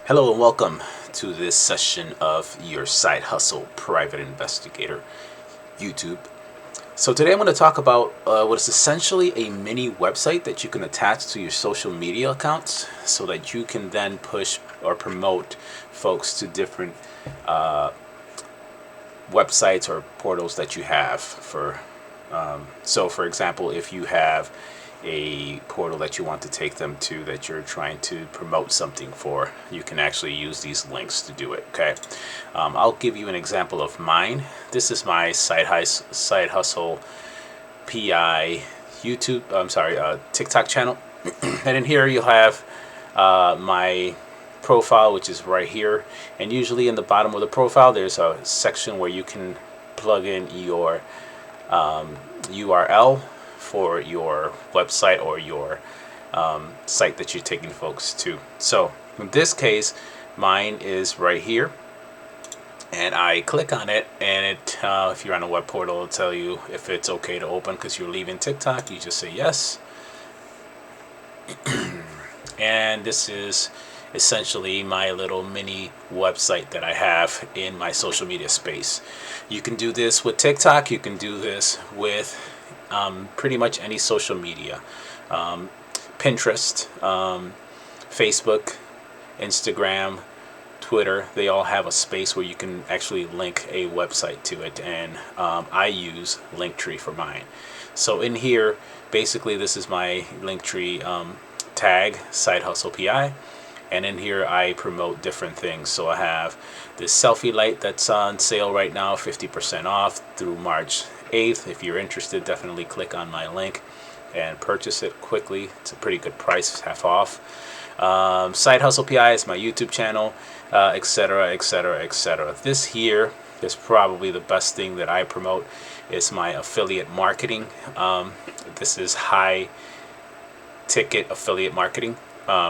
Hello and welcome to this session of your Side Hustle Private Investigator YouTube. So today I'm going to talk about what is essentially a mini website that you can attach to your social media accounts so that you can then push or promote folks to different websites or portals that you have so for example, if you have a portal that you want to take them to that you're trying to promote something for, you can actually use these links to do it. Okay, I'll give you an example of mine. This is my side hustle PI TikTok channel. And in here you'll have my profile, which is right here, and usually in the bottom of the profile there's a section where you can plug in your URL for your website or your site that you're taking folks to. So in this case, mine is right here, and I click on it, and it if you're on a web portal, it'll tell you if it's okay to open because you're leaving TikTok. You just say yes. And this is essentially my little mini website that I have in my social media space. You can do this with TikTok. You can do this with pretty much any social media. Pinterest, Facebook, Instagram, Twitter, they all have a space where you can actually link a website to it, and I use LinkTree for mine. So in here, basically this is my LinkTree tag, Side Hustle PI, and in here I promote different things. So I have this selfie light that's on sale right now, 50% off through March 8th. If you're interested, definitely click on my link and purchase it quickly. It's a pretty good price, half off. Side Hustle PI is my YouTube channel, etc., etc., etc. This here is probably the best thing that I promote. Is my affiliate marketing. This is high ticket affiliate marketing.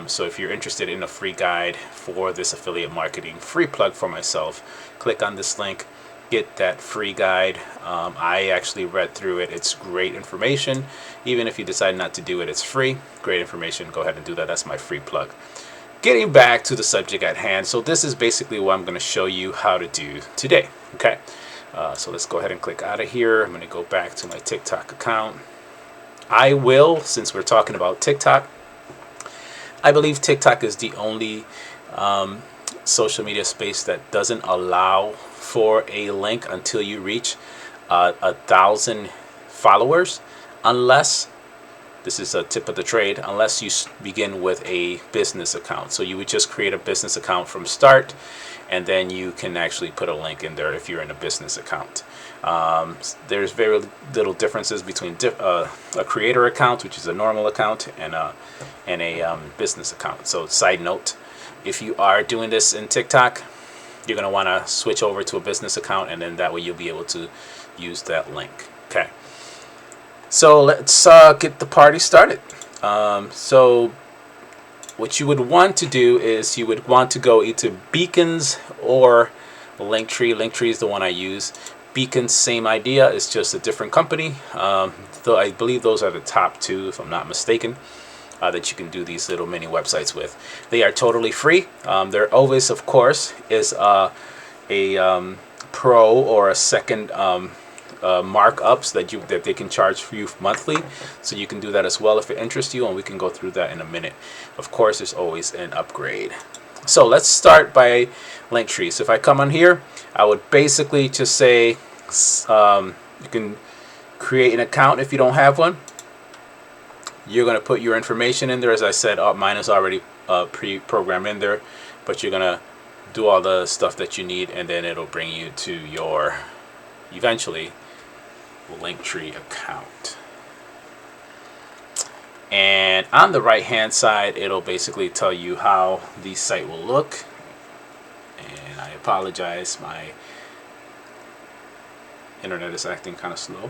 So if you're interested in a free guide for this affiliate marketing, free plug for myself, click on this link, get that free guide. I actually read through it. It's great information. Even if you decide not to do it, it's free. Great information. Go ahead and do that. That's my free plug. Getting back to the subject at hand. So this is basically what I'm going to show you how to do today. Okay. So let's go ahead and click out of here. I'm going to go back to my TikTok account. I will, since we're talking about TikTok, I believe TikTok is the only social media space that doesn't allow for a link until you reach 1,000 followers, unless, this is a tip of the trade, unless you begin with a business account. So you would just create a business account from start, and then you can actually put a link in there if you're in a business account. There's very little differences between a creator account, which is a normal account, and a business account. So side note, if you are doing this in TikTok, you're going to want to switch over to a business account, and then that way you'll be able to use that link. Okay. So let's get the party started. So what you would want to do is you would want to go either Beacons or LinkTree. LinkTree is the one I use. Beacons, same idea. It's just a different company. Though I believe those are the top two, if I'm not mistaken, that you can do these little mini websites with. They are totally free. There always, of course, is a pro or a second markups that they can charge for you monthly. So you can do that as well if it interests you, and we can go through that in a minute. Of course, there's always an upgrade. So let's start by LinkTree. So if I come on here, I would basically just say you can create an account if you don't have one. You're going to put your information in there. As I said, mine is already pre-programmed in there, but you're going to do all the stuff that you need, and then it'll bring you to your, eventually, LinkTree account. And on the right hand side, it'll basically tell you how the site will look. And I apologize, my internet is acting kind of slow.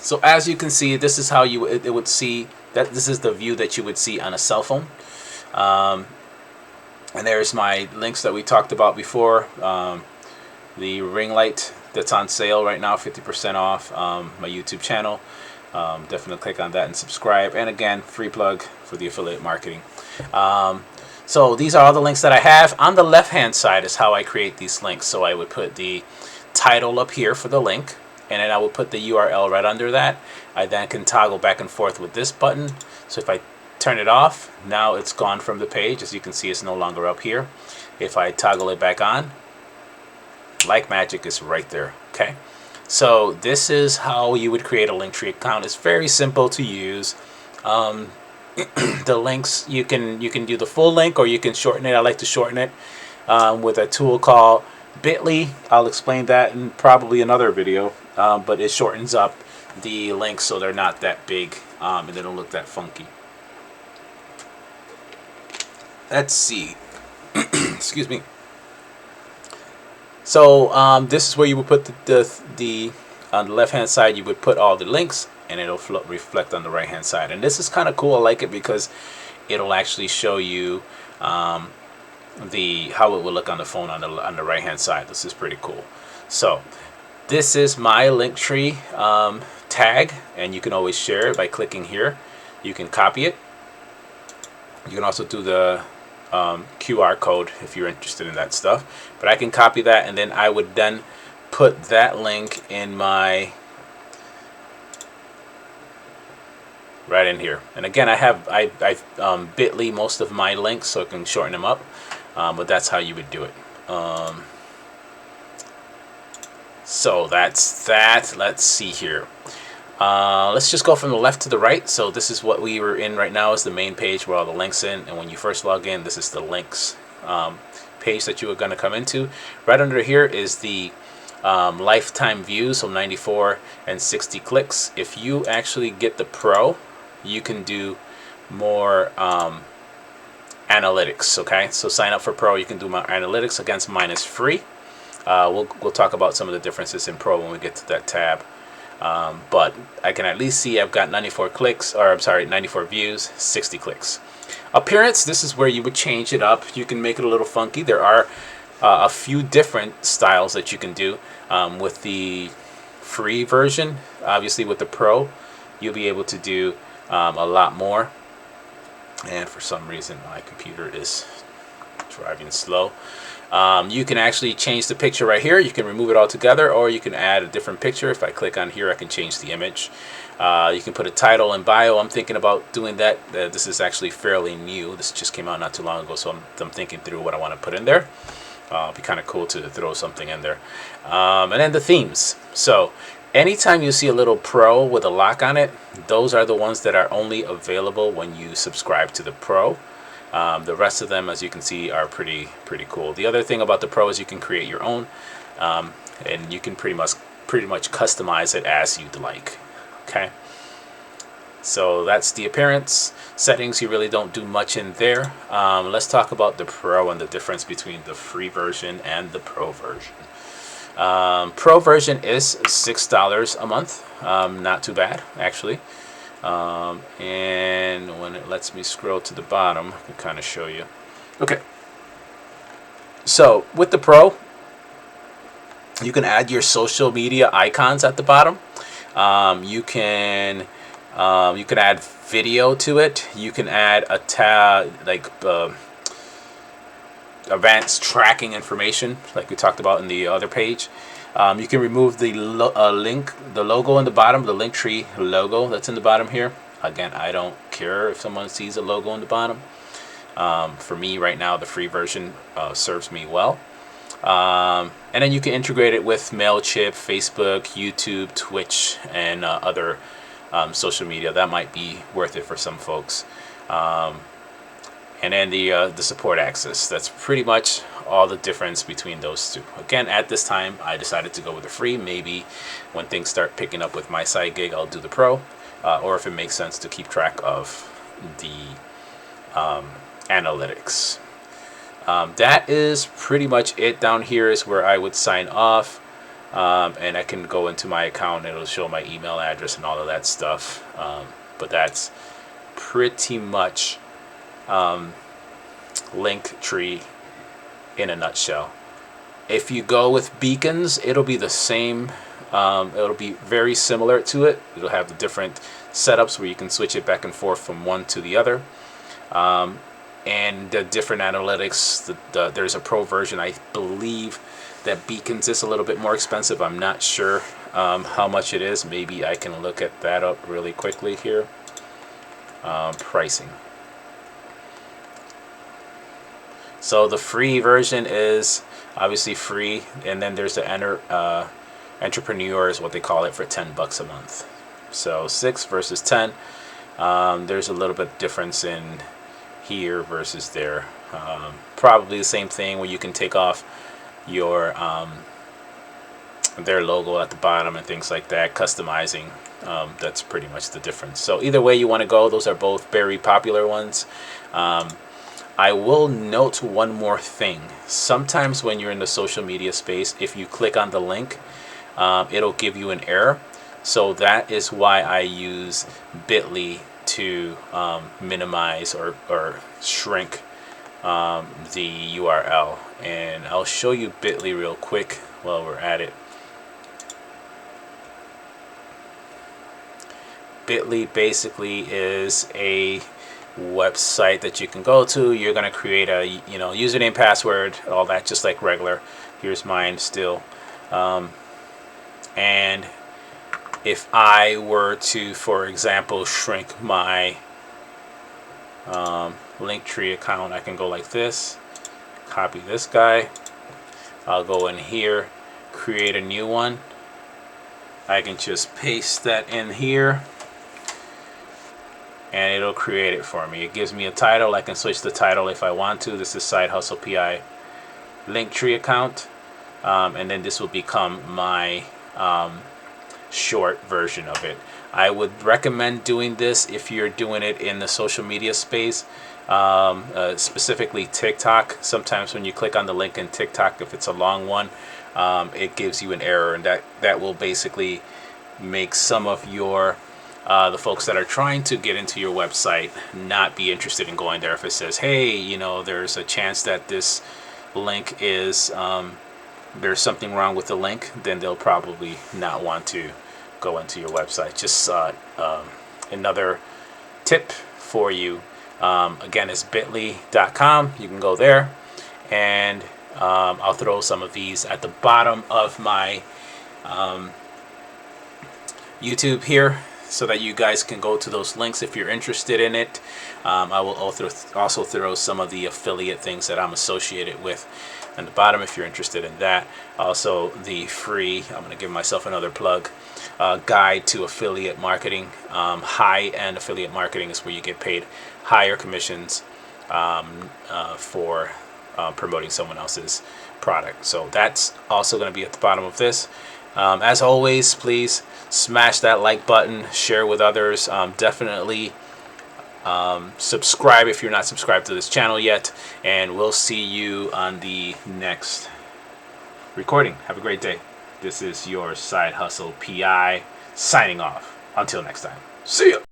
So as you can see, this is how it would see that. This is the view that you would see on a cell phone. And there's my links that we talked about before. The ring light that's on sale right now, 50% off. My YouTube channel, Definitely click on that and subscribe. And again, free plug for the affiliate marketing. So these are all the links that I have. On the left hand side is how I create these links. So I would put the title up here for the link, and then I would put the URL right under that. I then can toggle back and forth with this button. So if I turn it off, now it's gone from the page. As you can see, it's no longer up here. If I toggle it back on, like magic, it's right there. Okay, so this is how you would create a Linktree account. It's very simple to use. The links, you can do the full link, or you can shorten it. I like to shorten it with a tool called Bitly. I'll explain that in probably another video, but it shortens up the links so they're not that big, and they don't look that funky. Let's see. Excuse me. So this is where you would put the on the left hand side, you would put all the links, and it'll reflect on the right hand side. And this is kind of cool. I like it because it'll actually show you how it will look on the phone on the right hand side. This is pretty cool. So this is my Linktree tag, and you can always share it by clicking here. You can copy it. You can also do the QR code if you're interested in that stuff. But I can copy that, and then I would then put that link in my right in here. And again, I've Bitly most of my links, so I can shorten them up. But that's how you would do it. So that's that. Let's see here. Let's just go from the left to the right. So this is what we were in right now, is the main page where all the links in. And when you first log in, this is the links page that you are going to come into. Right under here is the lifetime views, so 94 and 60 clicks. If you actually get the Pro, you can do more analytics. Okay, so sign up for Pro, you can do more analytics. Against mine is free. We'll talk about some of the differences in Pro when we get to that tab. But I can at least see I've got 94 clicks, or I'm sorry, 94 views, 60 clicks. Appearance, this is where you would change it up. You can make it a little funky. There are a few different styles that you can do with the free version. Obviously with the Pro, you'll be able to do a lot more. And for some reason my computer is driving slow. You can actually change the picture right here. You can remove it all together, or you can add a different picture. If I click on here, I can change the image. You can put a title and bio. I'm thinking about doing that. This is actually fairly new. This just came out not too long ago, so I'm thinking through what I want to put in there. It'd be kind of cool to throw something in there. And then the themes. So anytime you see a little Pro with a lock on it, those are the ones that are only available when you subscribe to the Pro. The rest of them, as you can see, are pretty cool. The other thing about the Pro is you can create your own, and you can pretty much customize it as you'd like. Okay, so that's the appearance. Settings, you really don't do much in there. Let's talk about the Pro and the difference between the free version and the Pro version. Pro version is $6 a month. Not too bad, actually. And when it lets me scroll to the bottom, I can kind of show you. Okay, so with the Pro, you can add your social media icons at the bottom. You can add video to it. You can add a tab like advanced tracking information, like we talked about in the other page. You can remove the logo in the bottom, the Linktree logo that's in the bottom here. Again, I don't care if someone sees a logo in the bottom. For me right now, the free version serves me well. And then you can integrate it with MailChimp, Facebook, YouTube, Twitch, and other social media. That might be worth it for some folks. And then the support access. That's pretty much all the difference between those two. Again, at this time, I decided to go with the free. Maybe when things start picking up with my side gig, I'll do the Pro. Or if it makes sense to keep track of the analytics. That is pretty much it. Down here is where I would sign off. And I can go into my account. It'll show my email address and all of that stuff. But that's pretty much Linktree in a nutshell. If you go with beacons, it'll be the same It'll be very similar to it. It'll have the different setups where you can switch it back and forth from one to the other. And the different analytics. There's a pro version. I believe that Beacons is a little bit more expensive. I'm not sure how much it is. Maybe I can look at that up really quickly here. Pricing. So the free version is obviously free, and then there's the entrepreneur is what they call it, for $10 a month. So 6 versus 10. There's a little bit difference in here versus there. Probably the same thing where you can take off your their logo at the bottom and things like that, customizing. That's pretty much the difference. So either way you want to go, those are both very popular ones. I will note one more thing. Sometimes when you're in the social media space, if you click on the link, it'll give you an error. So that is why I use Bitly to minimize or shrink the URL. And I'll show you Bitly real quick while we're at it. Bitly basically is a website that you can go to. You're going to create a username, password, all that, just like regular. Here's mine still. And if I were to, for example, shrink my LinkTree account, I can go like this, copy this guy, I'll go in here, create a new one. I can just paste that in here and it'll create it for me. It gives me a title. I can switch the title if I want to. This is Side Hustle PI LinkTree account, and then this will become my short version of it. I would recommend doing this if you're doing it in the social media space, specifically TikTok. Sometimes when you click on the link in TikTok, if it's a long one, it gives you an error, and that will basically make some of your the folks that are trying to get into your website not be interested in going there. If it says, hey, there's a chance that this link is there's something wrong with the link, then they'll probably not want to go into your website. Just another tip for you. Again, it's bit.ly.com. You can go there, and I'll throw some of these at the bottom of my YouTube here, so that you guys can go to those links if you're interested in it. I will also throw some of the affiliate things that I'm associated with at the bottom if you're interested in that. Also the free, I'm going to give myself another plug, guide to affiliate marketing. High-end affiliate marketing is where you get paid higher commissions for promoting someone else's product. So that's also going to be at the bottom of this. As always, please smash that like button, share with others. Definitely subscribe if you're not subscribed to this channel yet, and we'll see you on the next recording. Have a great day. This is your Side Hustle PI signing off. Until next time. See ya.